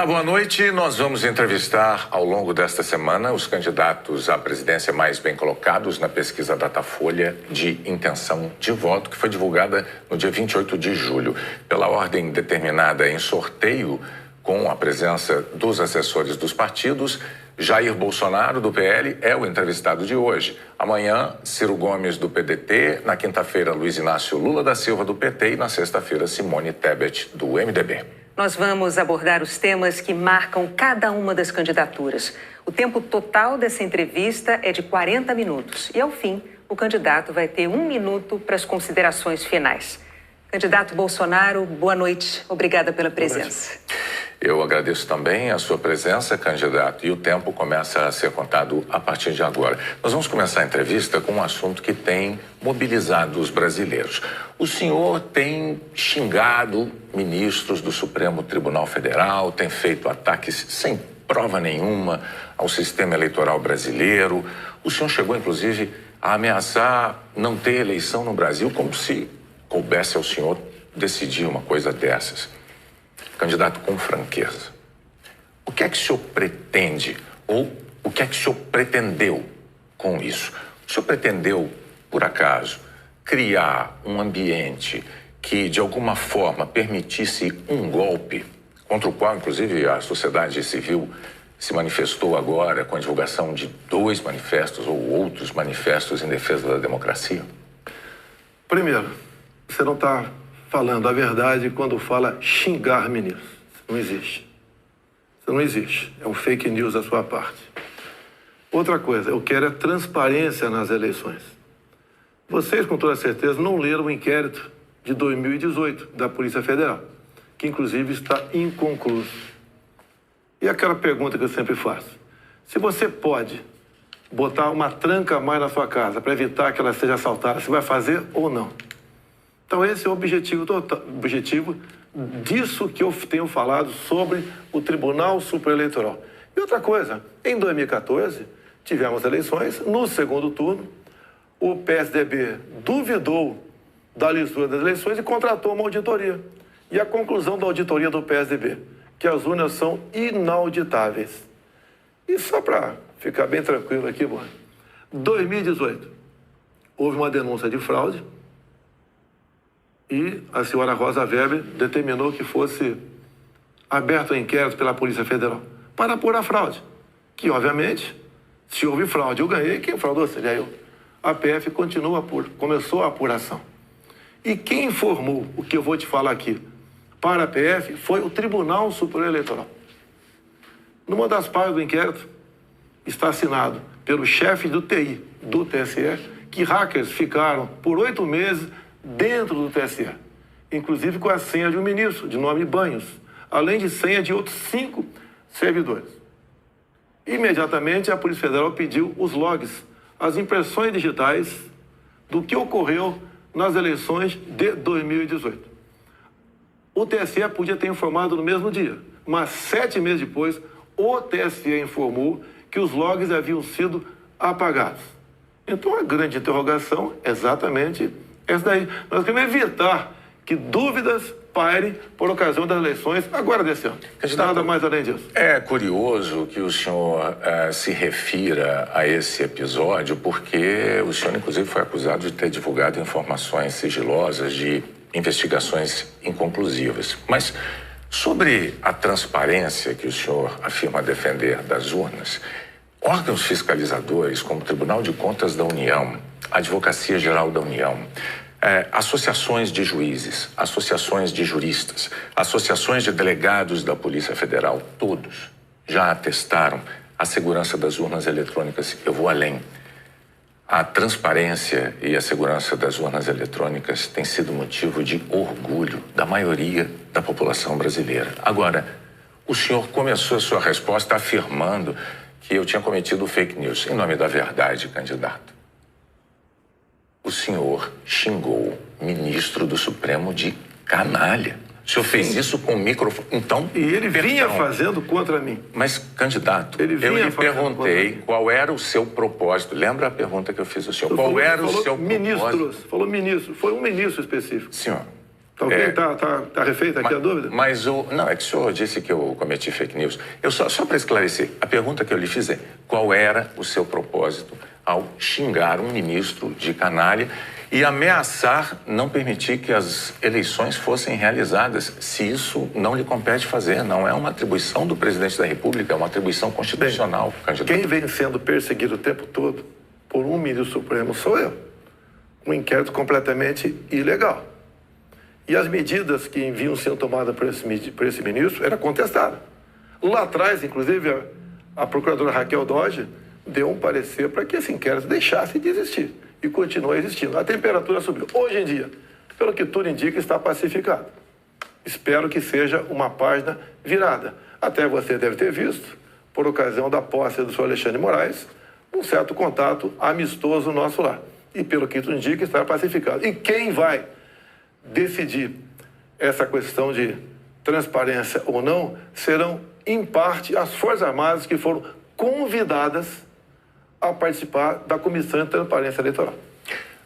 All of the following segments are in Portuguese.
Olá, boa noite. Nós vamos entrevistar ao longo desta semana os candidatos à presidência mais bem colocados na pesquisa Datafolha de intenção de voto, que foi divulgada no dia 28 de julho. Pela ordem determinada em sorteio, com a presença dos assessores dos partidos, Jair Bolsonaro, do PL, é o entrevistado de hoje. Amanhã, Ciro Gomes, do PDT. Na quinta-feira, Luiz Inácio Lula da Silva, do PT. E na sexta-feira, Simone Tebet, do MDB. Nós vamos abordar os temas que marcam cada uma das candidaturas. O tempo total dessa entrevista é de 40 minutos. E, ao fim, o candidato vai ter 1 minuto para as considerações finais. Candidato Bolsonaro, boa noite. Obrigada pela presença. Eu agradeço também a sua presença, candidato, e o tempo começa a ser contado a partir de agora. Nós vamos começar a entrevista com um assunto que tem mobilizado os brasileiros. O senhor tem xingado ministros do Supremo Tribunal Federal, tem feito ataques sem prova nenhuma ao sistema eleitoral brasileiro. O senhor chegou, inclusive, a ameaçar não ter eleição no Brasil, como se coubesse ao senhor decidir uma coisa dessas. Candidato, com franqueza, o que é que o senhor pretende ou o que é que o senhor pretendeu com isso? O senhor pretendeu, por acaso, criar um ambiente que, de alguma forma, permitisse um golpe, contra o qual, inclusive, a sociedade civil se manifestou agora com a divulgação de 2 manifestos ou outros manifestos em defesa da democracia? Primeiro, você não está falando a verdade quando fala xingar ministros. Isso não existe. Isso não existe. É um fake news da sua parte. Outra coisa, eu quero é transparência nas eleições. Vocês, com toda certeza, não leram o inquérito de 2018 da Polícia Federal, que inclusive está inconcluso. E aquela pergunta que eu sempre faço: se você pode botar uma tranca a mais na sua casa para evitar que ela seja assaltada, você vai fazer ou não? Então esse é o objetivo disso que eu tenho falado sobre o Tribunal Superior Eleitoral. E outra coisa, em 2014, tivemos eleições, no segundo turno, o PSDB duvidou da lisura das eleições e contratou uma auditoria. E a conclusão da auditoria do PSDB, que as urnas são inauditáveis. E só para ficar bem tranquilo aqui, mano, 2018, houve uma denúncia de fraude, e a senhora Rosa Weber determinou que fosse aberto um inquérito pela Polícia Federal para apurar a fraude. Que, obviamente, se houve fraude, eu ganhei, quem fraudou seria eu. A PF começou a apuração. E quem informou o que eu vou te falar aqui para a PF foi o Tribunal Superior Eleitoral. Numa das partes do inquérito está assinado pelo chefe do TI do TSE que hackers ficaram por 8 meses dentro do TSE, inclusive com a senha de um ministro, de nome Banhos, além de senha de outros 5 servidores. Imediatamente, a Polícia Federal pediu os logs, as impressões digitais do que ocorreu nas eleições de 2018. O TSE podia ter informado no mesmo dia, mas 7 meses depois, o TSE informou que os logs haviam sido apagados. Então, a grande interrogação é exatamente essa daí. Nós queremos evitar que dúvidas pairem por ocasião das eleições agora desse ano. Nada mais além disso. É curioso que o senhor se refira a esse episódio, porque o senhor, inclusive, foi acusado de ter divulgado informações sigilosas de investigações inconclusivas. Mas sobre a transparência que o senhor afirma defender das urnas, órgãos fiscalizadores como o Tribunal de Contas da União, a Advocacia Geral da União, associações de juízes, associações de juristas, associações de delegados da Polícia Federal, todos já atestaram a segurança das urnas eletrônicas. Eu vou além. A transparência e a segurança das urnas eletrônicas tem sido motivo de orgulho da maioria da população brasileira. Agora, o senhor começou a sua resposta afirmando que eu tinha cometido fake news. Em nome da verdade, candidato, o senhor xingou o ministro do Supremo de canalha. O senhor fez isso com o microfone. Então, e ele vinha fazendo contra mim. Mas, candidato, eu lhe perguntei qual era o seu propósito. Lembra a pergunta que eu fiz ao senhor? Qual era o seu propósito? Falou ministro. Foi um ministro específico. Senhor, Tá ok? Tá refeita aqui a dúvida? Mas não, é que o senhor disse que eu cometi fake news. Só para esclarecer, a pergunta que eu lhe fiz é: qual era o seu propósito ao xingar um ministro de canalha e ameaçar não permitir que as eleições fossem realizadas, se isso não lhe compete fazer? Não é uma atribuição do presidente da República, é uma atribuição constitucional. Bem, quem vem sendo perseguido o tempo todo por um ministro supremo sou eu. Um inquérito completamente ilegal. E as medidas que vinham sendo tomadas por esse ministro eram contestadas. Lá atrás, inclusive, a procuradora Raquel Dodge deu um parecer para que esse inquérito deixasse de existir. E continua existindo. A temperatura subiu. Hoje em dia, pelo que tudo indica, está pacificado. Espero que seja uma página virada. Até você deve ter visto, por ocasião da posse do senhor Alexandre de Moraes, um certo contato amistoso nosso lá. E pelo que tudo indica, está pacificado. E quem vai decidir essa questão de transparência ou não serão, em parte, as Forças Armadas que foram convidadas a participar da Comissão de Transparência Eleitoral.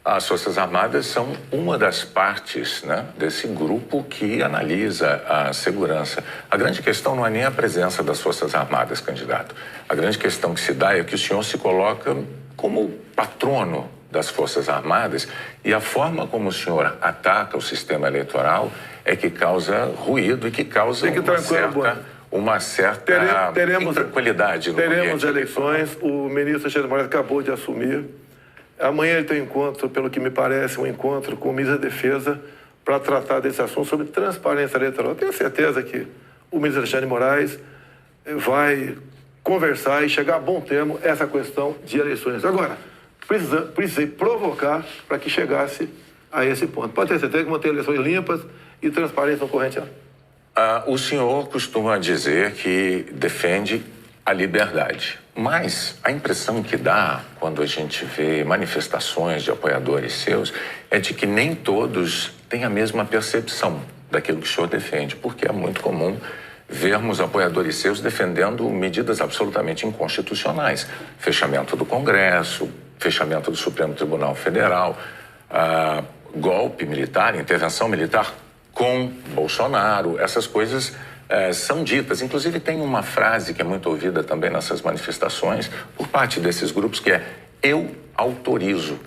As Forças Armadas são uma das partes, né, desse grupo que analisa a segurança. A grande questão não é nem a presença das Forças Armadas, candidato. A grande questão que se dá é que o senhor se coloca como patrono das Forças Armadas e a forma como o senhor ataca o sistema eleitoral é que causa ruído e que causa uma certa intranquilidade no ambiente. Teremos eleições, o ministro Alexandre de Moraes acabou de assumir. Amanhã ele tem um encontro, pelo que me parece, um encontro com o ministro da Defesa para tratar desse assunto sobre transparência eleitoral. Eu tenho certeza que o ministro Alexandre de Moraes vai conversar e chegar a bom termo essa questão de eleições. Agora, precisei provocar para que chegasse a esse ponto. Pode ter certeza que vão ter eleições limpas e transparência no corrente ano. O senhor costuma dizer que defende a liberdade, mas a impressão que dá quando a gente vê manifestações de apoiadores seus é de que nem todos têm a mesma percepção daquilo que o senhor defende, porque é muito comum vermos apoiadores seus defendendo medidas absolutamente inconstitucionais. Fechamento do Congresso, fechamento do Supremo Tribunal Federal, golpe militar, intervenção militar com Bolsonaro. Essas coisas são ditas. Inclusive tem uma frase que é muito ouvida também nessas manifestações por parte desses grupos que é: eu autorizo.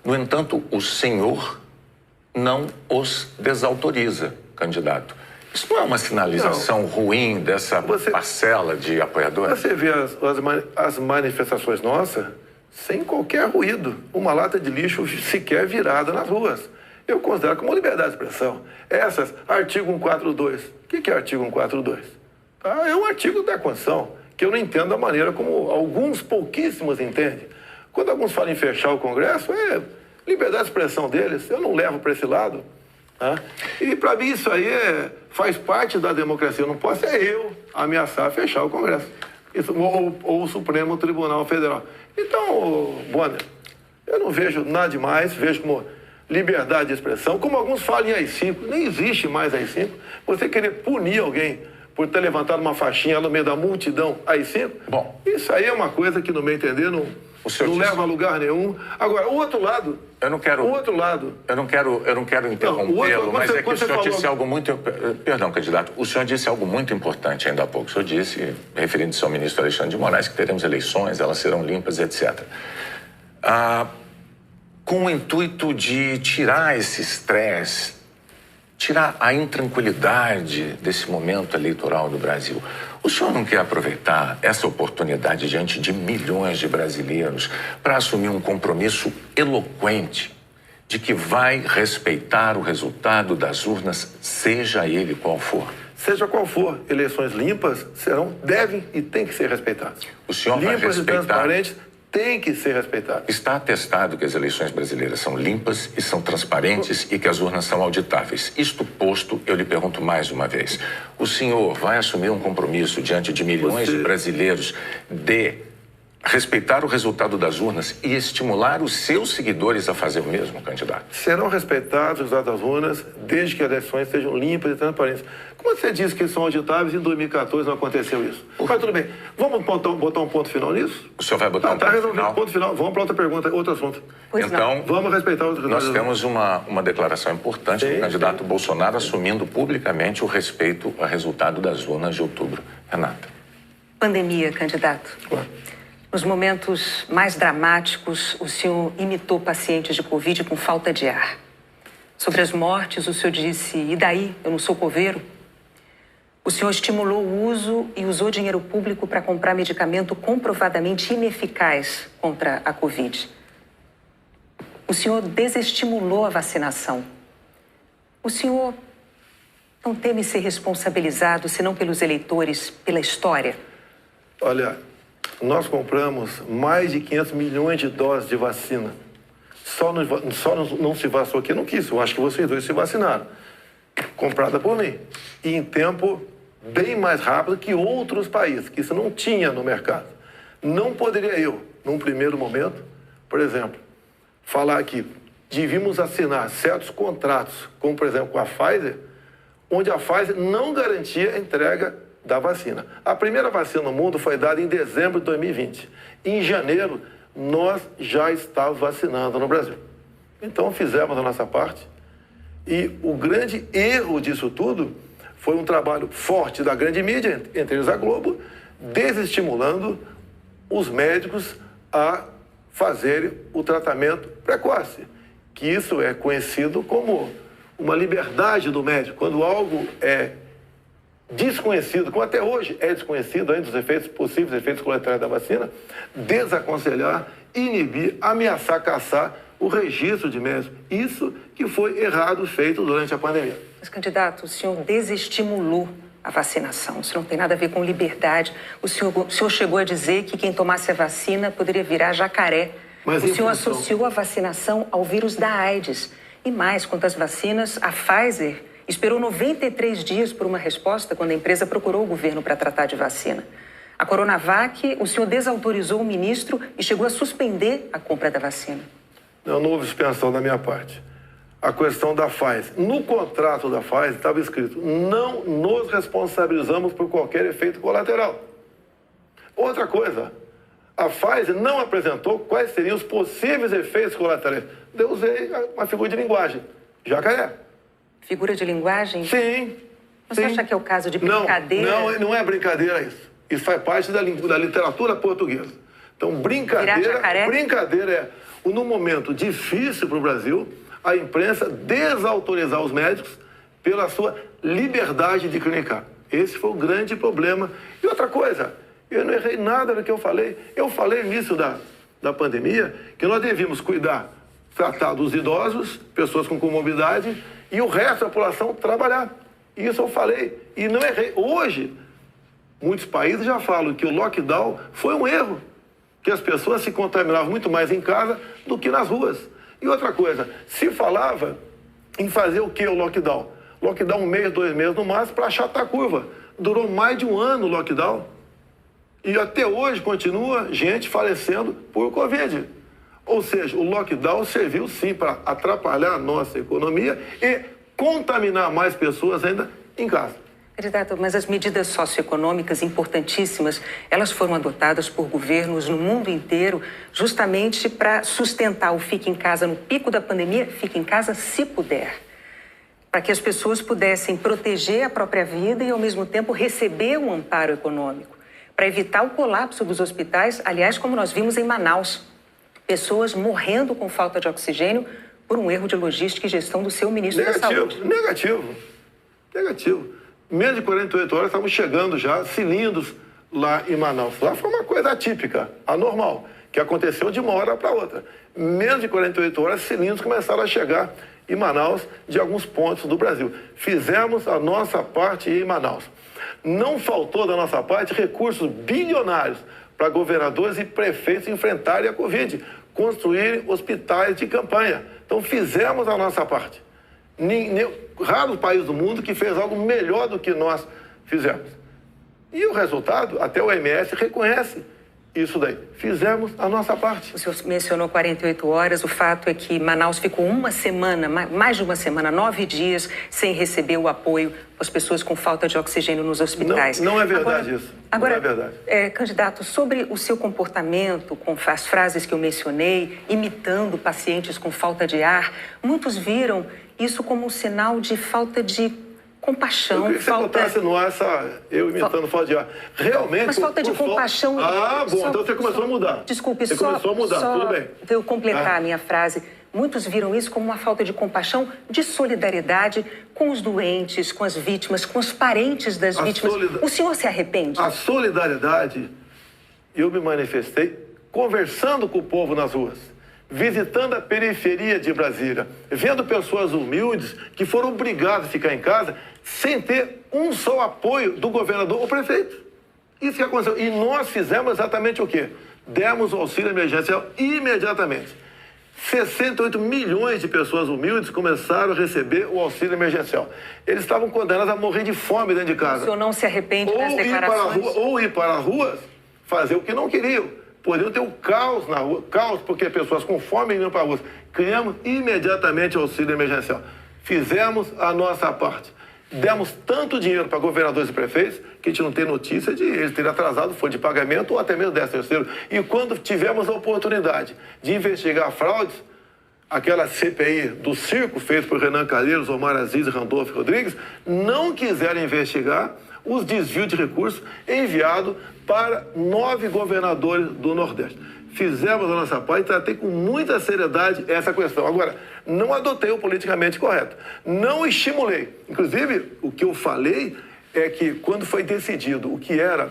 No entanto, o senhor não os desautoriza, candidato. Isso não é uma sinalização ruim dessa parcela de apoiadores? Você vê as manifestações nossas sem qualquer ruído. Uma lata de lixo sequer virada nas ruas. Eu considero como liberdade de expressão. Essas, artigo 142. O que é artigo 142? É um artigo da Constituição que eu não entendo da maneira como alguns pouquíssimos entendem. Quando alguns falam em fechar o Congresso, é liberdade de expressão deles. Eu não levo para esse lado. E para mim isso aí faz parte da democracia. Eu não posso eu ameaçar fechar o Congresso. Isso, ou o Supremo Tribunal Federal. Então, Bonner, eu não vejo nada demais, vejo como liberdade de expressão, como alguns falam em AI-5, nem existe mais AI-5. Você querer punir alguém por ter levantado uma faixinha no meio da multidão AI-5, bom, isso aí é uma coisa que, no meu entender, não leva a lugar nenhum. Agora, o outro lado... Eu não quero interrompê-lo, mas é que o senhor disse algo muito... Perdão, candidato. O senhor disse algo muito importante ainda há pouco. O senhor disse, referindo-se ao ministro Alexandre de Moraes, que teremos eleições, elas serão limpas, etc. Com o intuito de tirar esse estresse, tirar a intranquilidade desse momento eleitoral do Brasil. O senhor não quer aproveitar essa oportunidade diante de milhões de brasileiros para assumir um compromisso eloquente de que vai respeitar o resultado das urnas, seja ele qual for? Seja qual for, eleições limpas devem e têm que ser respeitadas. O senhor vai respeitar... Limpas e transparentes têm que ser respeitadas. Está atestado que as eleições brasileiras são limpas e são transparentes e que as urnas são auditáveis. Isto posto, eu lhe pergunto mais uma vez. O senhor vai assumir um compromisso diante de milhões de brasileiros de respeitar o resultado das urnas e estimular os seus seguidores a fazer o mesmo, candidato? Serão respeitados os resultados das urnas desde que as eleições sejam limpas e transparentes. Como você disse que são auditáveis, em 2014 não aconteceu isso. Mas tudo bem. Vamos botar um ponto final nisso? O senhor vai botar Tá resolvido. Ponto final. Vamos para outra pergunta, outro assunto. Então, vamos respeitar os resultados. Nós temos uma declaração importante do candidato Bolsonaro assumindo publicamente o respeito ao resultado das urnas de outubro. Renata. Pandemia, candidato. Claro. Nos momentos mais dramáticos, o senhor imitou pacientes de Covid com falta de ar. Sobre as mortes, o senhor disse, e daí, eu não sou coveiro? O senhor estimulou o uso e usou dinheiro público para comprar medicamento comprovadamente ineficaz contra a Covid. O senhor desestimulou a vacinação. O senhor não teme ser responsabilizado, senão pelos eleitores, pela história? Olha, nós compramos mais de 500 milhões de doses de vacina. Só não se vacinou aqui, não quis. Eu acho que vocês dois se vacinaram. Comprada por mim. E em tempo bem mais rápido que outros países, que isso não tinha no mercado. Não poderia eu, num primeiro momento, por exemplo, falar que devíamos assinar certos contratos, como por exemplo com a Pfizer, onde a Pfizer não garantia a entrega da vacina. A primeira vacina no mundo foi dada em dezembro de 2020. Em janeiro, nós já estávamos vacinando no Brasil. Então, fizemos a nossa parte. E o grande erro disso tudo foi um trabalho forte da grande mídia, entre eles a Globo, desestimulando os médicos a fazerem o tratamento precoce, que isso é conhecido como uma liberdade do médico. Quando algo é desconhecido, como até hoje é desconhecido ainda os efeitos possíveis, efeitos colaterais da vacina, desaconselhar, inibir, ameaçar, caçar o registro de médicos. Isso que foi errado feito durante a pandemia. Mas, candidato, o senhor desestimulou a vacinação. Isso não tem nada a ver com liberdade. O senhor chegou a dizer que quem tomasse a vacina poderia virar jacaré. Mas o senhor associou a vacinação ao vírus da AIDS. E mais, quanto às vacinas, a Pfizer esperou 93 dias por uma resposta quando a empresa procurou o governo para tratar de vacina. A Coronavac, o senhor desautorizou o ministro e chegou a suspender a compra da vacina. Não houve suspensão da minha parte. A questão da Pfizer. No contrato da Pfizer estava escrito: não nos responsabilizamos por qualquer efeito colateral. Outra coisa, a Pfizer não apresentou quais seriam os possíveis efeitos colaterais. Eu usei uma figura de linguagem: jacaré. Figura de linguagem? Sim. Você acha que é o caso de brincadeira? Não é brincadeira isso. Isso faz parte da literatura portuguesa. Então, brincadeira é, num momento difícil para o Brasil, a imprensa desautorizar os médicos pela sua liberdade de clinicar. Esse foi o grande problema. E outra coisa, eu não errei nada no que eu falei. Eu falei no início da pandemia que nós devíamos tratar dos idosos, pessoas com comorbidade, e o resto da população trabalhar. Isso eu falei e não errei. Hoje, muitos países já falam que o lockdown foi um erro, que as pessoas se contaminavam muito mais em casa do que nas ruas. E outra coisa, se falava em fazer o que o lockdown? Lockdown 1 mês, 2 meses no máximo para achatar a curva. Durou mais de 1 ano o lockdown. E até hoje continua gente falecendo por Covid. Ou seja, o lockdown serviu sim para atrapalhar a nossa economia e contaminar mais pessoas ainda em casa. Candidato, mas as medidas socioeconômicas importantíssimas, elas foram adotadas por governos no mundo inteiro justamente para sustentar o fique em casa no pico da pandemia, fique em casa se puder. Para que as pessoas pudessem proteger a própria vida e, ao mesmo tempo, receber um amparo econômico. Para evitar o colapso dos hospitais, aliás, como nós vimos em Manaus. Pessoas morrendo com falta de oxigênio por um erro de logística e gestão do seu ministro da Saúde. Negativo. Menos de 48 horas estavam chegando já cilindros lá em Manaus. Lá foi uma coisa atípica, anormal, que aconteceu de uma hora para outra. Menos de 48 horas, cilindros começaram a chegar em Manaus de alguns pontos do Brasil. Fizemos a nossa parte em Manaus. Não faltou da nossa parte recursos bilionários para governadores e prefeitos enfrentarem a Covid, construírem hospitais de campanha. Então, fizemos a nossa parte. Raro país do mundo que fez algo melhor do que nós fizemos. E o resultado, até o OMS reconhece isso daí. Fizemos a nossa parte. O senhor mencionou 48 horas. O fato é que Manaus ficou uma semana, mais de uma semana, 9 dias, sem receber o apoio às pessoas com falta de oxigênio nos hospitais. Não é verdade isso. Agora, não é verdade. Candidato, sobre o seu comportamento, com as frases que eu mencionei, imitando pacientes com falta de ar, muitos viram isso como um sinal de falta de compaixão. Eu queria que você botasse no ar eu imitando falta de ar. Realmente... Mas falta de compaixão... Então você começou a mudar. Desculpe, você começou a mudar, tudo bem. Para eu completar a minha frase, muitos viram isso como uma falta de compaixão, de solidariedade com os doentes, com as vítimas, com os parentes das vítimas. O senhor se arrepende? A solidariedade, eu me manifestei conversando com o povo nas ruas, visitando a periferia de Brasília, vendo pessoas humildes que foram obrigadas a ficar em casa sem ter um só apoio do governador ou prefeito. Isso que aconteceu. E nós fizemos exatamente o quê? Demos o auxílio emergencial imediatamente. 68 milhões de pessoas humildes começaram a receber o auxílio emergencial. Eles estavam condenados a morrer de fome dentro de casa. O senhor não se arrepende das declarações? Ou ir para as ruas fazer o que não queriam. Poderiam ter um caos na rua, caos porque pessoas com fome iam para a rua. Criamos imediatamente o auxílio emergencial. Fizemos a nossa parte. Demos tanto dinheiro para governadores e prefeitos que a gente não tem notícia de eles terem atrasado folha de pagamento ou até mesmo 13º. E quando tivemos a oportunidade de investigar fraudes, aquela CPI do circo feita por Renan Calheiros, Omar Aziz e Randolfo Rodrigues, não quiseram investigar os desvios de recursos enviados para 9 governadores do Nordeste. Fizemos a nossa parte e tratei com muita seriedade essa questão. Agora, não adotei o politicamente correto. Não estimulei. Inclusive, o que eu falei é que quando foi decidido o que era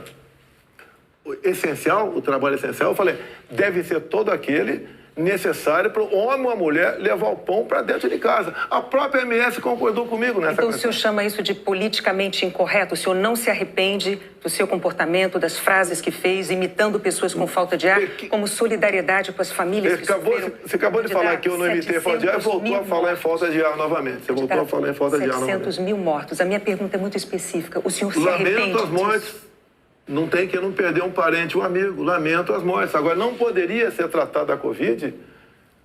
essencial, o trabalho essencial, eu falei, deve ser todo aquele necessário para o homem ou a mulher levar o pão para dentro de casa. A própria MS concordou comigo nessa questão. Então o senhor chama isso de politicamente incorreto? O senhor não se arrepende do seu comportamento, das frases que fez, imitando pessoas com falta de ar, como solidariedade com as famílias que sofreram? Você acabou de falar que eu não imitei falta de ar e voltou a falar em falta de ar novamente. Você voltou a falar em falta de ar novamente. 700 mil mortos. A minha pergunta é muito específica. O senhor se arrepende disso? Lamento as mortes. Não tem que não perder um parente, um amigo. Lamento as mortes. Agora, não poderia ser tratada a Covid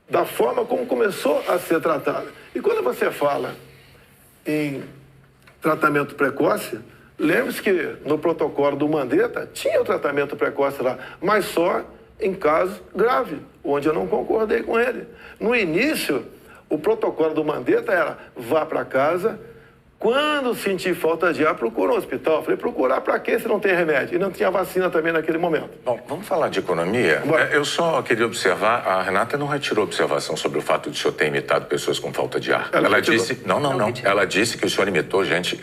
da forma como começou a ser tratada. E quando você fala em tratamento precoce, lembre-se que no protocolo do Mandetta tinha o tratamento precoce lá, mas só em casos graves, onde eu não concordei com ele. No início, o protocolo do Mandetta era vá para casa. Quando sentir falta de ar, procura um hospital. Falei, procurar para quê se não tem remédio? E não tinha vacina também naquele momento. Bom, vamos falar de economia? Eu só queria observar, a Renata não retirou observação sobre o fato de o senhor ter imitado pessoas com falta de ar. Ela disse... Não. Ela disse que o senhor imitou gente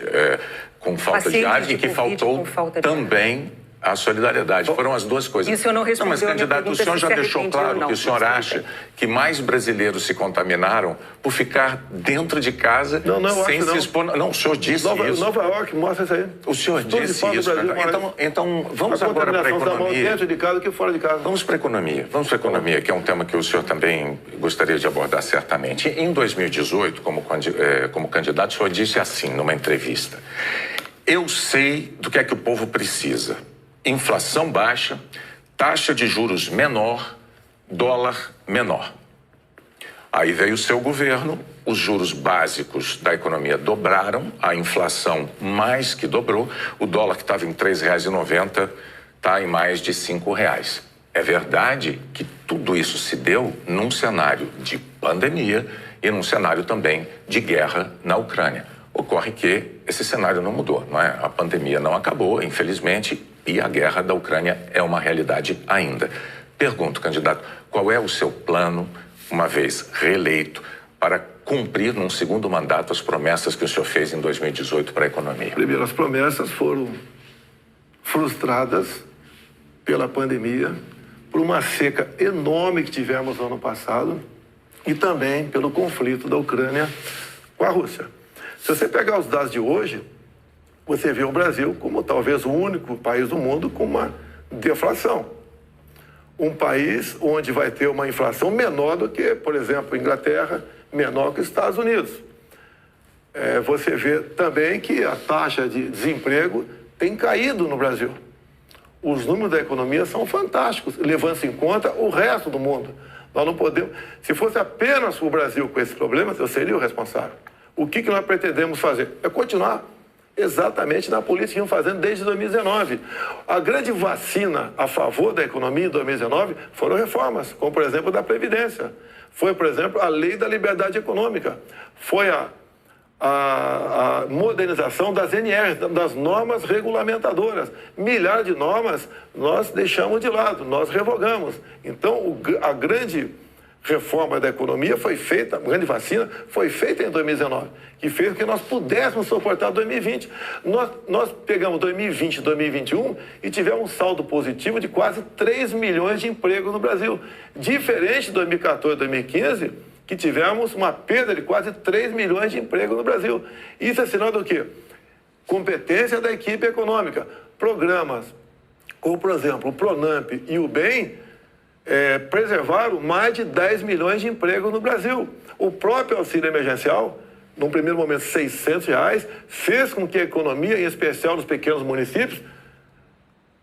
com falta de ar e que faltou também a solidariedade. Foram as duas coisas. E o senhor não respondeu mas, candidato, o senhor já deixou claro que o senhor acha que mais brasileiros se contaminaram por ficar dentro de casa sem se expor... Não, o senhor disse isso. Nova York mostra isso aí. O senhor disse isso. Então, vamos agora para a economia. Dentro de casa que fora de casa. Vamos para a economia. Vamos para a economia, que é um tema que o senhor também gostaria de abordar certamente. Em 2018, como candidato, o senhor disse assim, numa entrevista: eu sei do que é que o povo precisa. Inflação baixa, taxa de juros menor, dólar menor. Aí veio o seu governo, os juros básicos da economia dobraram, a inflação mais que dobrou, o dólar que estava em R$ 3,90 está em mais de R$ 5,00. É verdade que tudo isso se deu num cenário de pandemia e num cenário também de guerra na Ucrânia. Ocorre que esse cenário não mudou, não é? A pandemia não acabou, infelizmente, e a guerra da Ucrânia é uma realidade ainda. Pergunto, candidato, qual é o seu plano, uma vez reeleito, para cumprir num segundo mandato as promessas que o senhor fez em 2018 para a economia? Primeiro, as promessas foram frustradas pela pandemia, por uma seca enorme que tivemos no ano passado e também pelo conflito da Ucrânia com a Rússia. Se você pegar os dados de hoje, você vê o Brasil como talvez o único país do mundo com uma deflação. Um país onde vai ter uma inflação menor do que, por exemplo, a Inglaterra, menor que os Estados Unidos. Você vê também que a taxa de desemprego tem caído no Brasil. Os números da economia são fantásticos, levando-se em conta o resto do mundo. Nós não podemos... Se fosse apenas o Brasil com esses problemas, eu seria o responsável. O que nós pretendemos fazer? É continuar exatamente na política que estamos fazendo desde 2019. A grande vacina a favor da economia em 2019 foram reformas, como, por exemplo, da Previdência. Foi, por exemplo, a Lei da Liberdade Econômica. Foi a modernização das NRs, das normas regulamentadoras. Milhares de normas nós deixamos de lado, nós revogamos. Então, a grande reforma da economia foi feita, a grande vacina foi feita em 2019, que fez com que nós pudéssemos suportar 2020. Nós pegamos 2020 e 2021 e tivemos um saldo positivo de quase 3 milhões de empregos no Brasil. Diferente de 2014 e 2015, que tivemos uma perda de quase 3 milhões de empregos no Brasil. Isso é sinal do quê? Competência da equipe econômica. Programas, como por exemplo o Pronamp e o BEM, preservaram mais de 10 milhões de empregos no Brasil. O próprio auxílio emergencial, num primeiro momento R$600, fez com que a economia, em especial nos pequenos municípios,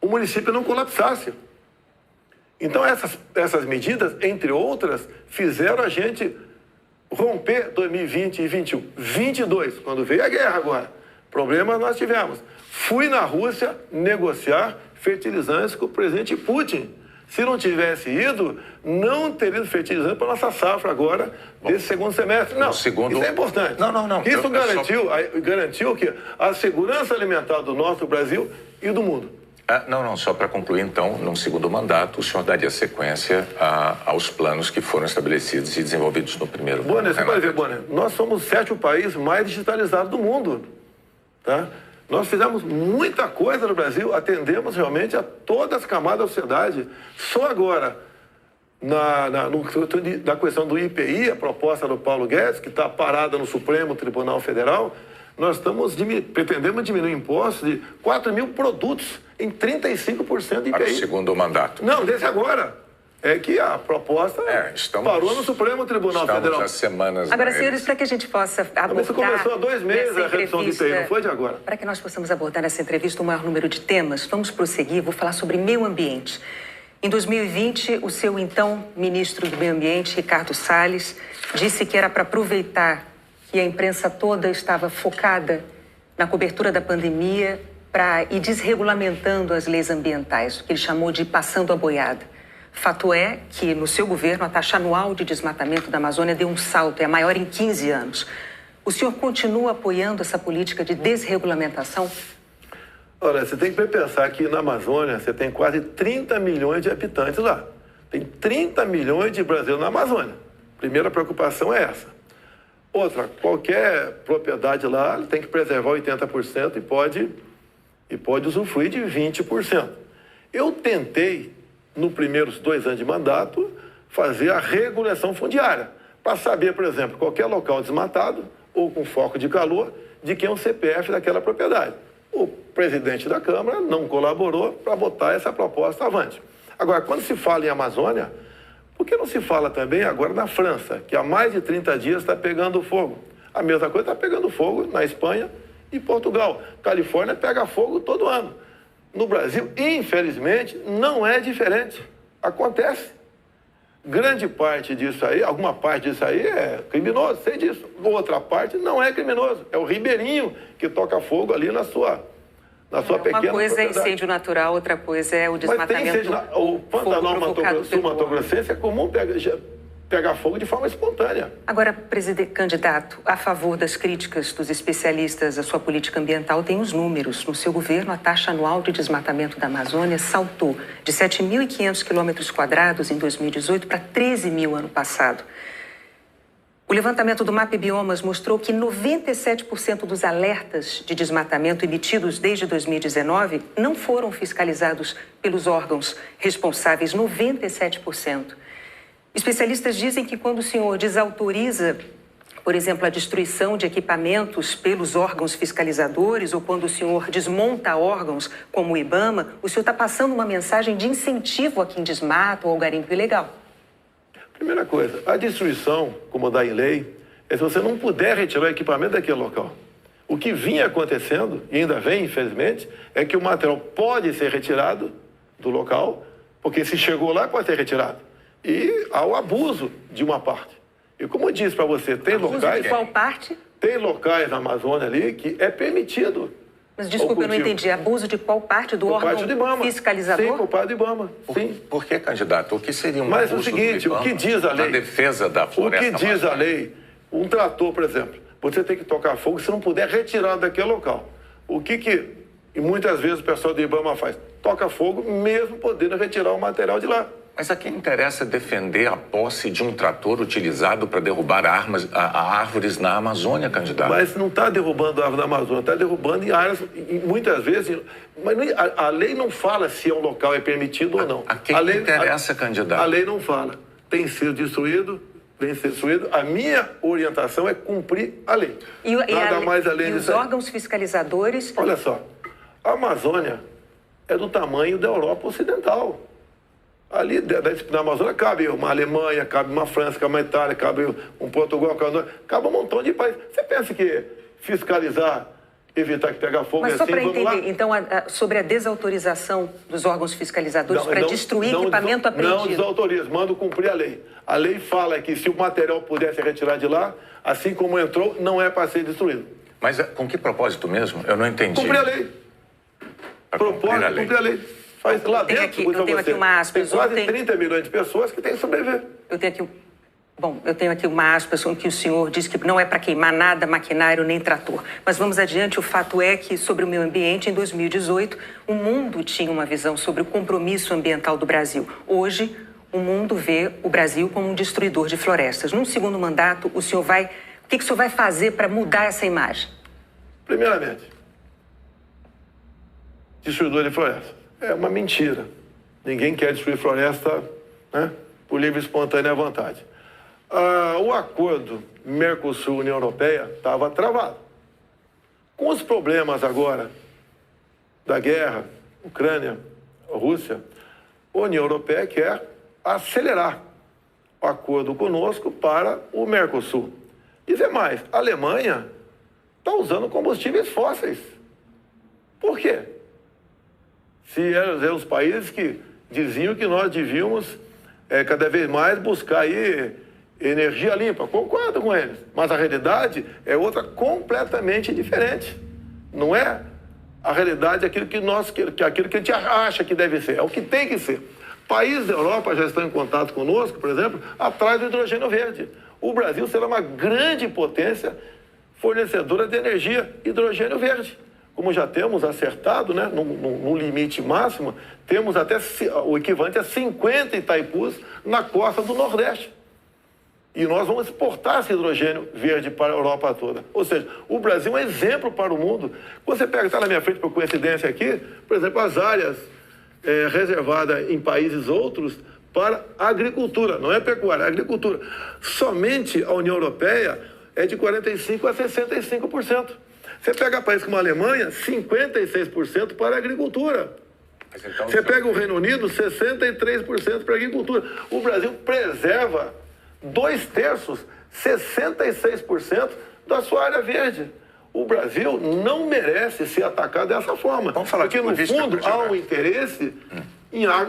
o município não colapsasse. Então essas medidas, entre outras, fizeram a gente romper 2020 e 2021. 22, quando veio a guerra agora, problemas nós tivemos. Fui na Rússia negociar fertilizantes com o presidente Putin. Se não tivesse ido, não teria ido fertilizante para a nossa safra agora, desse segundo semestre. Não, isso é importante. Não. Isso garantiu que a segurança alimentar do nosso Brasil e do mundo. Só para concluir, então, num segundo mandato, o senhor daria sequência aos planos que foram estabelecidos e desenvolvidos no primeiro mandato. Bonner, você pode ver, Bonner, nós somos o 7º país mais digitalizado do mundo, tá? Nós fizemos muita coisa no Brasil, atendemos realmente a todas as camadas da sociedade. Só agora, na questão do IPI, a proposta do Paulo Guedes, que está parada no Supremo Tribunal Federal, nós pretendemos diminuir impostos de 4 mil produtos em 35% de IPI. Para o segundo mandato. Não, desse agora. É que a proposta parou no Supremo Tribunal Federal. Estamos há semanas... Agora, senhores, para que a gente possa abordar... Isso começou há 2 meses a redução de IPI, não foi de agora? Para que nós possamos abordar nessa entrevista o maior número de temas, vamos prosseguir, vou falar sobre meio ambiente. Em 2020, o seu então ministro do Meio Ambiente, Ricardo Salles, disse que era para aproveitar que a imprensa toda estava focada na cobertura da pandemia para ir desregulamentando as leis ambientais, o que ele chamou de passando a boiada. Fato é que, no seu governo, a taxa anual de desmatamento da Amazônia deu um salto, é a maior em 15 anos. O senhor continua apoiando essa política de desregulamentação? Olha, você tem que pensar que na Amazônia você tem quase 30 milhões de habitantes lá. Tem 30 milhões de brasileiros na Amazônia. Primeira preocupação é essa. Outra, qualquer propriedade lá tem que preservar 80% e pode usufruir de 20%. Eu tentei, nos primeiros 2 anos de mandato, fazer a regulação fundiária, para saber, por exemplo, qualquer local desmatado ou com foco de calor, de quem é o CPF daquela propriedade. O presidente da Câmara não colaborou para botar essa proposta avante. Agora, quando se fala em Amazônia, por que não se fala também agora na França, que há mais de 30 dias está pegando fogo? A mesma coisa está pegando fogo na Espanha e Portugal. Califórnia pega fogo todo ano. No Brasil, infelizmente, não é diferente. Acontece. Grande parte disso aí, alguma parte disso aí é criminoso, sei disso. Outra parte não é criminoso. É o ribeirinho que toca fogo ali na sua pequena Uma coisa propriedade. É incêndio natural, outra coisa é o desmatamento. O Pantanal Sul-Mato-Grossense é comum pegar fogo de forma espontânea. Agora, candidato, a favor das críticas dos especialistas à sua política ambiental, tem os números. No seu governo, a taxa anual de desmatamento da Amazônia saltou de 7.500 km² em 2018 para 13 mil ano passado. O levantamento do MAP Biomas mostrou que 97% dos alertas de desmatamento emitidos desde 2019 não foram fiscalizados pelos órgãos responsáveis, 97%. Especialistas dizem que quando o senhor desautoriza, por exemplo, a destruição de equipamentos pelos órgãos fiscalizadores ou quando o senhor desmonta órgãos como o IBAMA, o senhor está passando uma mensagem de incentivo a quem desmata ou ao garimpo ilegal. Primeira coisa, a destruição, como dá em lei, é se você não puder retirar o equipamento daquele local. O que vinha acontecendo, e ainda vem, infelizmente, é que o material pode ser retirado, do local, porque se chegou lá pode ser retirado. E há o abuso de uma parte. E como eu disse para você, tem abuso locais... de qual parte? Tem locais na Amazônia ali que é permitido. Mas desculpa, eu não entendi. Abuso de qual parte? Do órgão fiscalizador? Sim, por parte do IBAMA. Sim. Por que, candidato? O que seria um Mas abuso o seguinte, do IBAMA, o que diz a lei... na defesa da floresta O que diz a amazônica? lei, um trator, por exemplo, você tem que tocar fogo se não puder retirar daquele local. O que e muitas vezes o pessoal do IBAMA faz? Toca fogo mesmo podendo retirar o material de lá. Mas a quem interessa defender a posse de um trator utilizado para derrubar árvores na Amazônia, candidato? Mas não está derrubando a árvore na Amazônia, está derrubando em áreas, muitas vezes... Mas a lei não fala se um local é permitido ou não. A quem lei, interessa, candidato? A lei não fala. Tem sido destruído, vem ser destruído. A minha orientação é cumprir a lei. Nada mais além disso. E os órgãos fiscalizadores... Olha só, a Amazônia é do tamanho da Europa Ocidental. Ali na Amazônia cabe uma Alemanha, cabe uma França, cabe uma Itália, cabe um Portugal, cabe um montão de países. Você pensa que fiscalizar, evitar que pegue fogo Mas assim, só para vamos lá? entender, então, sobre a desautorização dos órgãos fiscalizadores para destruir equipamento apreendido. Não desautoriza, mando cumprir a lei. A lei fala que se o material pudesse retirar de lá, assim como entrou, não é para ser destruído. Mas com que propósito mesmo? Eu não entendi. Cumprir a lei. Propósito, cumprir a lei. Faz lá dentro, eu tenho aqui uma aspas. Tem quase 30 milhões de pessoas que têm que sobreviver. Eu tenho aqui uma aspas em que o senhor diz que não é para queimar nada, maquinário nem trator. Mas vamos adiante, o fato é que, sobre o meio ambiente, em 2018, o mundo tinha uma visão sobre o compromisso ambiental do Brasil. Hoje, o mundo vê o Brasil como um destruidor de florestas. Num segundo mandato, o que o senhor vai fazer para mudar essa imagem? Primeiramente, destruidor de floresta. É uma mentira. Ninguém quer destruir floresta, né, por livre e espontânea vontade. O acordo Mercosul-União Europeia estava travado. Com os problemas agora da guerra, Ucrânia, Rússia, a União Europeia quer acelerar o acordo conosco para o Mercosul. Dizer mais, a Alemanha está usando combustíveis fósseis. Por quê? Se eram os países que diziam que nós devíamos cada vez mais buscar aí energia limpa. Concordo com eles. Mas a realidade é outra completamente diferente. Não é a realidade aquilo que a gente acha que deve ser. É o que tem que ser. Países da Europa já estão em contato conosco, por exemplo, atrás do hidrogênio verde. O Brasil será uma grande potência fornecedora de energia hidrogênio verde. Como já temos acertado, né, no limite máximo, temos até o equivalente a 50 Itaipus na costa do Nordeste. E nós vamos exportar esse hidrogênio verde para a Europa toda. Ou seja, o Brasil é um exemplo para o mundo. Você pega, está na minha frente por coincidência aqui, por exemplo, as áreas reservadas em países outros para a agricultura, não é pecuária, é agricultura. Somente a União Europeia é de 45% a 65%. Você pega países como a Alemanha, 56% para a agricultura. Então, você pega o Reino Unido, 63% para a agricultura. O Brasil preserva 2/3, 66% da sua área verde. O Brasil não merece ser atacado dessa forma. Vamos falar porque, no fundo, há um interesse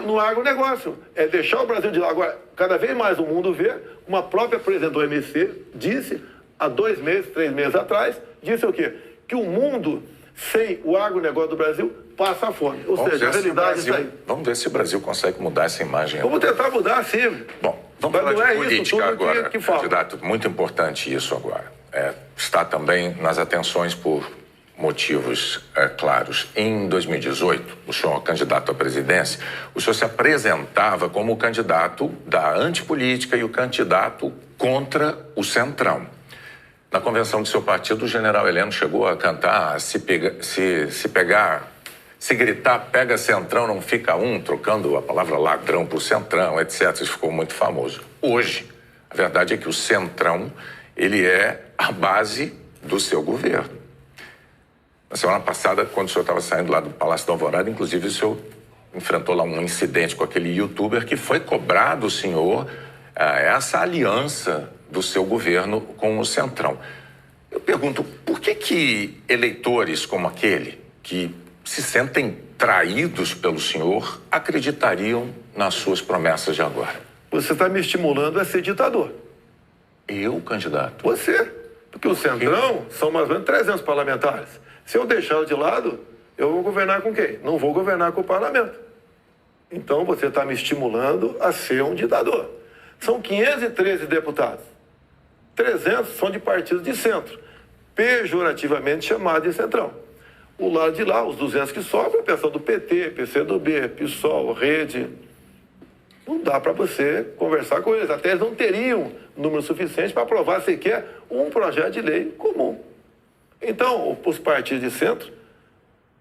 no agronegócio. É deixar o Brasil de lado. Agora, cada vez mais o mundo vê, uma própria presidente do OMC disse, há 2 meses, 3 meses atrás, disse o quê? Que o mundo, sem o agronegócio do Brasil, passa fome. Ou seja, a realidade está aí. Vamos ver se o Brasil consegue mudar essa imagem. Vamos tentar mudar, sim. Bom, vamos falar de política agora, candidato. Muito importante isso agora. Está também nas atenções por motivos claros. Em 2018, o senhor, candidato à presidência, o senhor se apresentava como o candidato da antipolítica e o candidato contra o Centrão. Na convenção do seu partido, o general Heleno chegou a cantar se gritar, pega Centrão, não fica um, trocando a palavra ladrão por Centrão, etc. Isso ficou muito famoso. Hoje, a verdade é que o Centrão, ele é a base do seu governo. Na semana passada, quando o senhor estava saindo lá do Palácio da Alvorada, inclusive o senhor enfrentou lá um incidente com aquele youtuber que foi cobrar do senhor essa aliança do seu governo com o Centrão. Eu pergunto, por que eleitores como aquele, que se sentem traídos pelo senhor, acreditariam nas suas promessas de agora? Você está me estimulando a ser ditador. Eu, candidato? Você. Porque o Centrão são mais ou menos 300 parlamentares. Se eu deixá-lo de lado, eu vou governar com quem? Não vou governar com o parlamento. Então você está me estimulando a ser um ditador. São 513 deputados. 300 são de partidos de centro, pejorativamente chamados de Centrão. O lado de lá, os 200 que sobram, é o pessoal do PT, PCdoB, PSOL, Rede. Não dá para você conversar com eles. Até eles não teriam número suficiente para aprovar sequer um projeto de lei comum. Então, os partidos de centro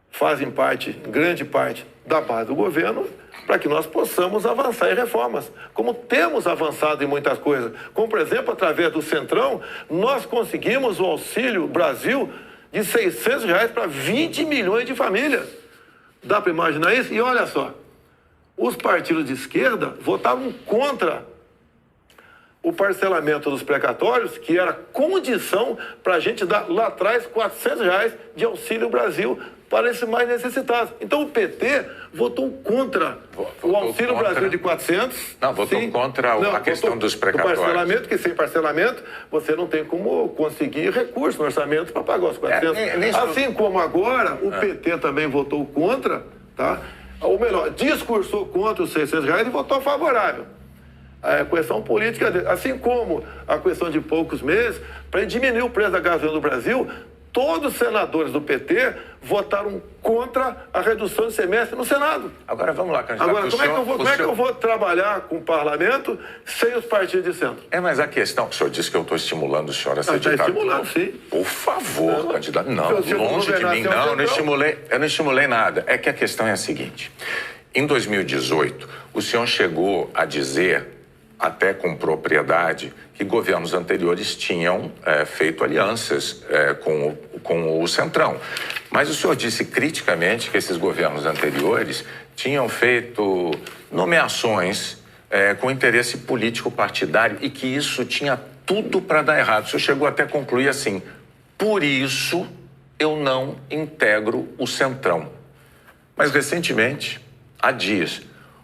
fazem parte, grande parte, da base do governo para que nós possamos avançar em reformas, como temos avançado em muitas coisas. Como, por exemplo, através do Centrão, nós conseguimos o Auxílio Brasil de R$600 para 20 milhões de famílias. Dá para imaginar isso? E olha só, os partidos de esquerda votavam contra o parcelamento dos precatórios, que era condição para a gente dar lá atrás R$400 de Auxílio Brasil para esses mais necessitados. Então o PT votou contra o Auxílio Brasil de 400. Não, votou contra a questão dos precatórios. Do parcelamento, que sem parcelamento você não tem como conseguir recurso no orçamento para pagar os 400. Assim como agora o PT também votou contra, tá? Ou melhor, discursou contra os R$600 e votou favorável. A questão política, assim como a questão de poucos meses, para diminuir o preço da gasolina no Brasil, todos os senadores do PT votaram contra a redução de semestre no Senado. Agora vamos lá, candidato. Agora, como é que eu vou trabalhar com o parlamento sem os partidos de centro? Mas a questão, o senhor disse que eu estou estimulando o senhor a ser ditador. Está estimulando, sim. Por favor, candidato. Não, longe de mim, não, eu não estimulei nada. É que a questão é a seguinte. Em 2018, o senhor chegou a dizer, até com propriedade, que governos anteriores tinham feito alianças com o Centrão. Mas o senhor disse criticamente que esses governos anteriores tinham feito nomeações com interesse político partidário e que isso tinha tudo para dar errado. O senhor chegou até a concluir assim: por isso eu não integro o Centrão. Mas recentemente, há dias,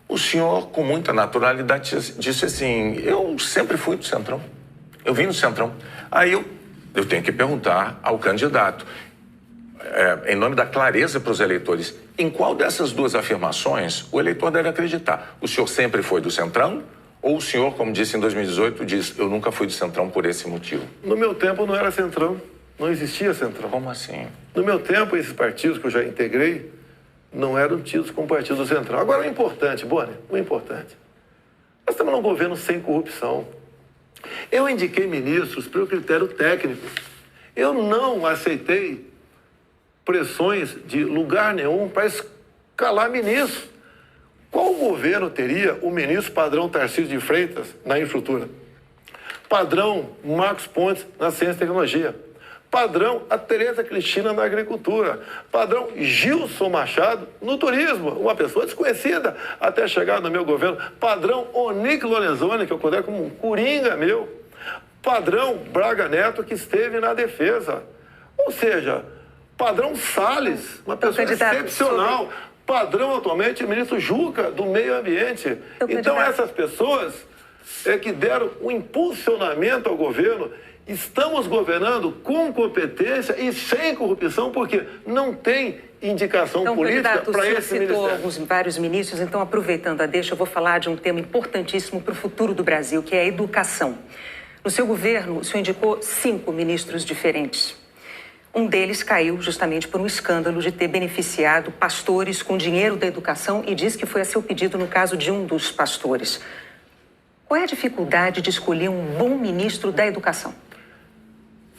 o senhor, com muita naturalidade, disse assim: eu sempre fui do Centrão, eu vim do Centrão. Aí eu tenho que perguntar ao candidato, em nome da clareza para os eleitores, em qual dessas duas afirmações o eleitor deve acreditar? O senhor sempre foi do Centrão? Ou o senhor, como disse em 2018, diz: eu nunca fui do Centrão por esse motivo? No meu tempo não era Centrão, não existia Centrão. Como assim? No meu tempo, esses partidos que eu já integrei não eram tidos como partido central. Agora, o importante, Boni, o importante, nós estamos num governo sem corrupção. Eu indiquei ministros pelo critério técnico. Eu não aceitei pressões de lugar nenhum para escalar ministros. Qual governo teria o ministro padrão Tarcísio de Freitas na infraestrutura? Padrão Marcos Pontes na ciência e tecnologia? Padrão a Tereza Cristina na agricultura, padrão Gilson Machado no turismo, uma pessoa desconhecida até chegar no meu governo, padrão Onic Lorenzoni, que eu considero como um coringa meu, padrão Braga Neto, que esteve na defesa, ou seja, padrão Salles, uma pessoa excepcional, padrão atualmente o ministro Juca do meio ambiente. Então essas pessoas que deram um impulsionamento ao governo. Estamos governando com competência e sem corrupção, porque não tem indicação política para esse ministério. Vários ministros, então, aproveitando a deixa, eu vou falar de um tema importantíssimo para o futuro do Brasil, que é a educação. No seu governo, o senhor indicou 5 ministros diferentes. Um deles caiu justamente por um escândalo de ter beneficiado pastores com dinheiro da educação e diz que foi a seu pedido no caso de um dos pastores. Qual é a dificuldade de escolher um bom ministro da educação?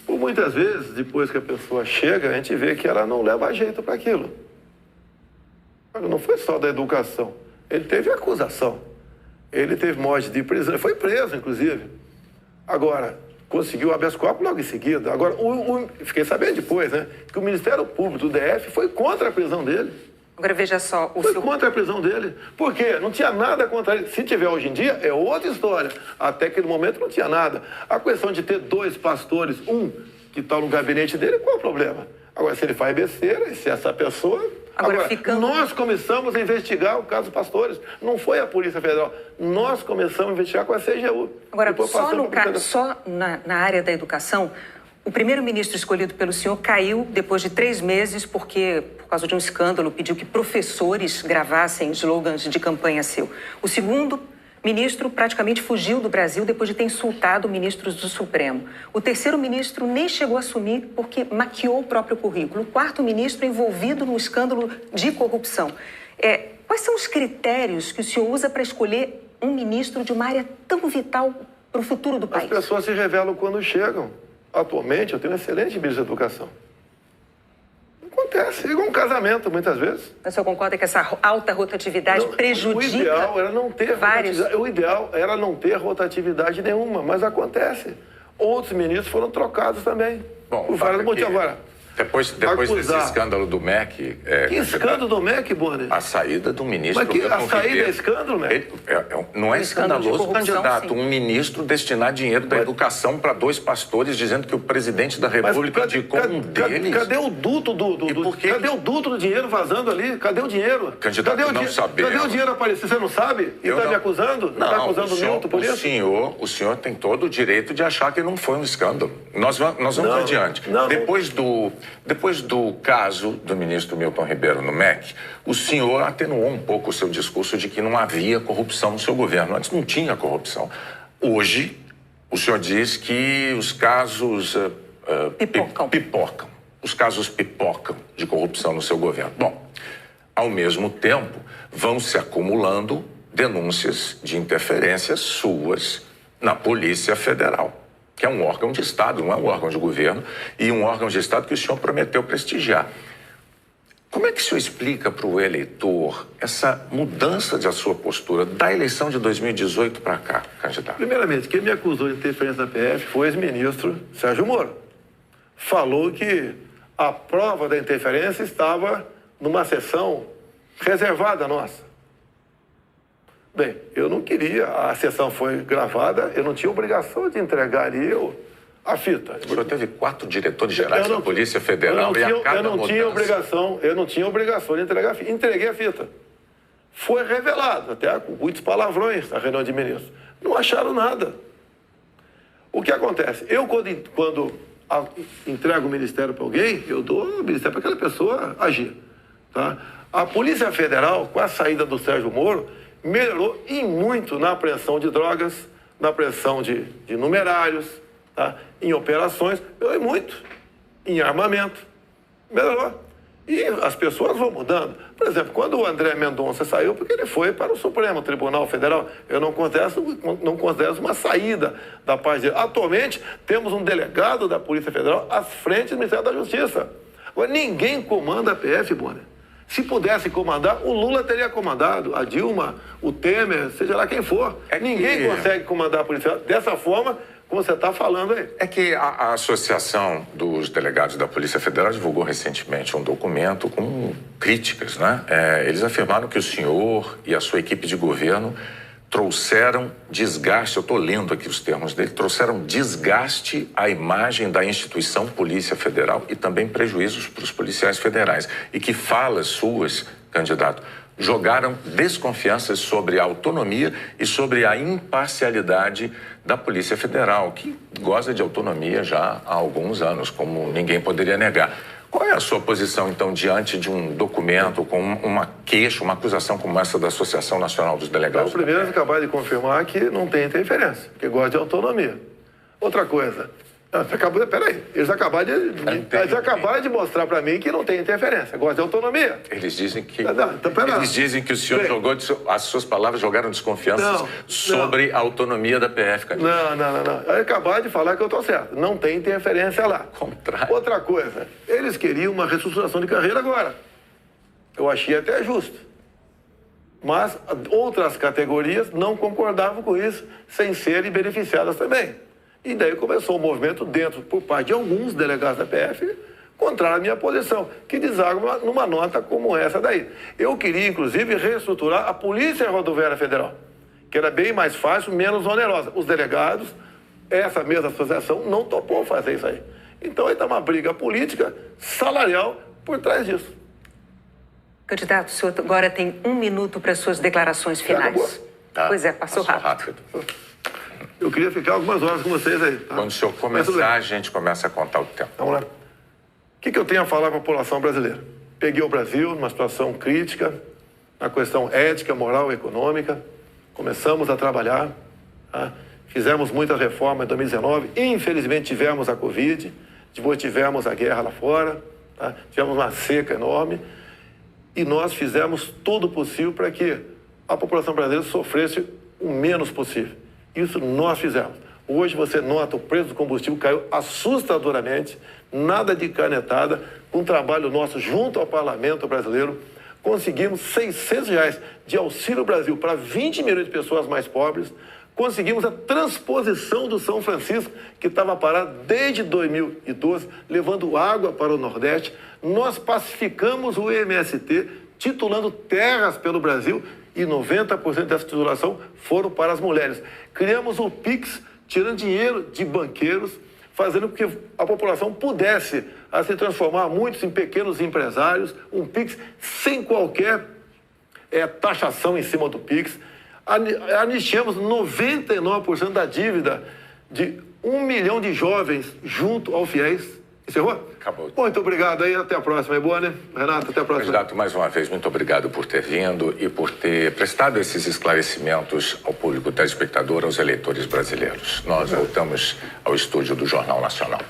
Por muitas vezes, depois que a pessoa chega, a gente vê que ela não leva jeito para aquilo. Não foi só da educação. Ele teve acusação. Ele teve morte de prisão. Ele foi preso, inclusive. Agora, conseguiu habeas corpus logo em seguida. Agora, fiquei sabendo depois, né? Que o Ministério Público do DF foi contra a prisão dele. Agora, veja só... Foi contra a prisão dele. Por quê? Não tinha nada contra ele. Se tiver hoje em dia, é outra história. Até aquele momento não tinha nada. A questão de ter 2 pastores, um que está no gabinete dele, qual é o problema? Agora, se ele faz besteira, e se essa pessoa... Agora, nós começamos a investigar o caso Pastores. Não foi a Polícia Federal. Nós começamos a investigar com a CGU. Agora, só na área da educação, o primeiro-ministro escolhido pelo senhor caiu depois de 3 meses porque, por causa de um escândalo, pediu que professores gravassem slogans de campanha seu. O segundo ministro praticamente fugiu do Brasil depois de ter insultado ministros do Supremo. O terceiro ministro nem chegou a assumir porque maquiou o próprio currículo. O quarto ministro envolvido num escândalo de corrupção. Quais são os critérios que o senhor usa para escolher um ministro de uma área tão vital para o futuro do país? As pessoas se revelam quando chegam. Atualmente, eu tenho um excelente ministro da Educação. Acontece, é igual um casamento, muitas vezes. Mas o senhor concorda que essa alta rotatividade prejudica o ideal era não ter vários... O ideal era não ter rotatividade nenhuma, mas acontece. Outros ministros foram trocados também. Bom, por vários motivos. Agora, depois desse escândalo do MEC... Que escândalo do MEC, Bonner? A saída do ministro... Mas a saída é escândalo, MEC? Não é escandaloso, candidato. Sim. Um ministro destinar dinheiro da educação para 2 pastores, dizendo que o presidente da República indicou um deles... Cadê o duto cadê o duto do dinheiro vazando ali? Cadê o dinheiro? Candidato, não sabemos. Cadê o dinheiro aparecer? Você não sabe? E está me acusando? Não, está acusando o Milton por isso? O senhor tem todo o direito de achar que não foi um escândalo. Nós vamos adiante. Depois do caso do ministro Milton Ribeiro no MEC, o senhor atenuou um pouco o seu discurso de que não havia corrupção no seu governo. Antes não tinha corrupção. Hoje, o senhor diz que os casos pipocam. Os casos pipocam de corrupção no seu governo. Bom, ao mesmo tempo, vão se acumulando denúncias de interferências suas na Polícia Federal, que é um órgão de Estado, não é um órgão de governo, e um órgão de Estado que o senhor prometeu prestigiar. Como é que o senhor explica para o eleitor essa mudança da sua postura da eleição de 2018 para cá, candidato? Primeiramente, quem me acusou de interferência na PF foi o ex-ministro Sérgio Moro. Falou que a prova da interferência estava numa sessão reservada nossa. Bem, eu não queria, a sessão foi gravada, eu não tinha obrigação de entregar ali a fita. O senhor teve 4 diretores gerais da Polícia Federal e a cada mudança... Eu não tinha obrigação de entregar a fita. Entreguei a fita. Foi revelado, até com muitos palavrões na reunião de ministros. Não acharam nada. O que acontece? Eu, quando entrego o ministério para alguém, eu dou o ministério para aquela pessoa agir. Tá? A Polícia Federal, com a saída do Sérgio Moro, melhorou e muito na apreensão de drogas, na apreensão de numerários, tá? Em operações, melhorou muito. Em armamento, melhorou. E as pessoas vão mudando. Por exemplo, quando o André Mendonça saiu, porque ele foi para o Supremo Tribunal Federal, eu não considero uma saída da parte dele. Atualmente, temos um delegado da Polícia Federal à frente do Ministério da Justiça. Agora, ninguém comanda a PF, Bonner. Se pudesse comandar, o Lula teria comandado, a Dilma, o Temer, seja lá quem for. Ninguém consegue comandar a Polícia dessa forma, como você está falando aí. É que a Associação dos Delegados da Polícia Federal divulgou recentemente um documento com críticas, né? Eles afirmaram que o senhor e a sua equipe de governo trouxeram desgaste, eu estou lendo aqui os termos dele, trouxeram desgaste à imagem da instituição Polícia Federal e também prejuízos para os policiais federais. E que falas suas, candidato, jogaram desconfianças sobre a autonomia e sobre a imparcialidade da Polícia Federal, que goza de autonomia já há alguns anos, como ninguém poderia negar. Qual é a sua posição, então, diante de um documento com uma queixa, uma acusação como essa da Associação Nacional dos Delegados? Então, primeiro, acabar de confirmar que não tem interferência, que gosta de autonomia. Outra coisa, peraí, eles acabaram de mostrar para mim que não tem interferência, gosta de autonomia. Eles dizem que o senhor jogou, as suas palavras jogaram desconfianças sobre a autonomia da PF, candidato. Não. Acabaram de falar que eu estou certo, não tem interferência lá. Contrário. Outra coisa, eles queriam uma reestruturação de carreira agora. Eu achei até justo. Mas outras categorias não concordavam com isso, sem serem beneficiadas também. E daí começou um movimento por parte de alguns delegados da PF, contrário à minha posição, que deságua numa nota como essa daí. Eu queria, inclusive, reestruturar a Polícia Rodoviária Federal, que era bem mais fácil, menos onerosa. Os delegados, essa mesma associação, não topou fazer isso aí. Então, aí está uma briga política, salarial, por trás disso. Candidato, o senhor agora tem 1 minuto para suas declarações finais. Tá. Pois é, passou rápido. Eu queria ficar algumas horas com vocês aí. Tá? Quando o senhor começar, a gente começa a contar o tempo. Vamos lá. O que eu tenho a falar para a população brasileira? Peguei o Brasil numa situação crítica, na questão ética, moral e econômica. Começamos a trabalhar, tá? Fizemos muitas reformas em 2019. Infelizmente tivemos a Covid, depois tivemos a guerra lá fora, tá? Tivemos uma seca enorme. E nós fizemos tudo o possível para que a população brasileira sofresse o menos possível. Isso nós fizemos. Hoje você nota o preço do combustível caiu assustadoramente, nada de canetada, com um trabalho nosso junto ao parlamento brasileiro, conseguimos R$600 de Auxílio Brasil para 20 milhões de pessoas mais pobres, conseguimos a transposição do São Francisco, que estava parado desde 2012, levando água para o Nordeste. Nós pacificamos o MST, titulando terras pelo Brasil, e 90% dessa titulação foram para as mulheres. Criamos o PIX, tirando dinheiro de banqueiros, fazendo com que a população pudesse se transformar, muitos em pequenos empresários, um PIX sem qualquer taxação em cima do PIX. Anistiamos 99% da dívida de 1 milhão de jovens junto ao FIES. Encerrou? Acabou. Muito obrigado aí, até a próxima. É boa, né? Renato, até a próxima. Candidato, mais uma vez, muito obrigado por ter vindo e por ter prestado esses esclarecimentos ao público telespectador, aos eleitores brasileiros. Nós voltamos ao estúdio do Jornal Nacional.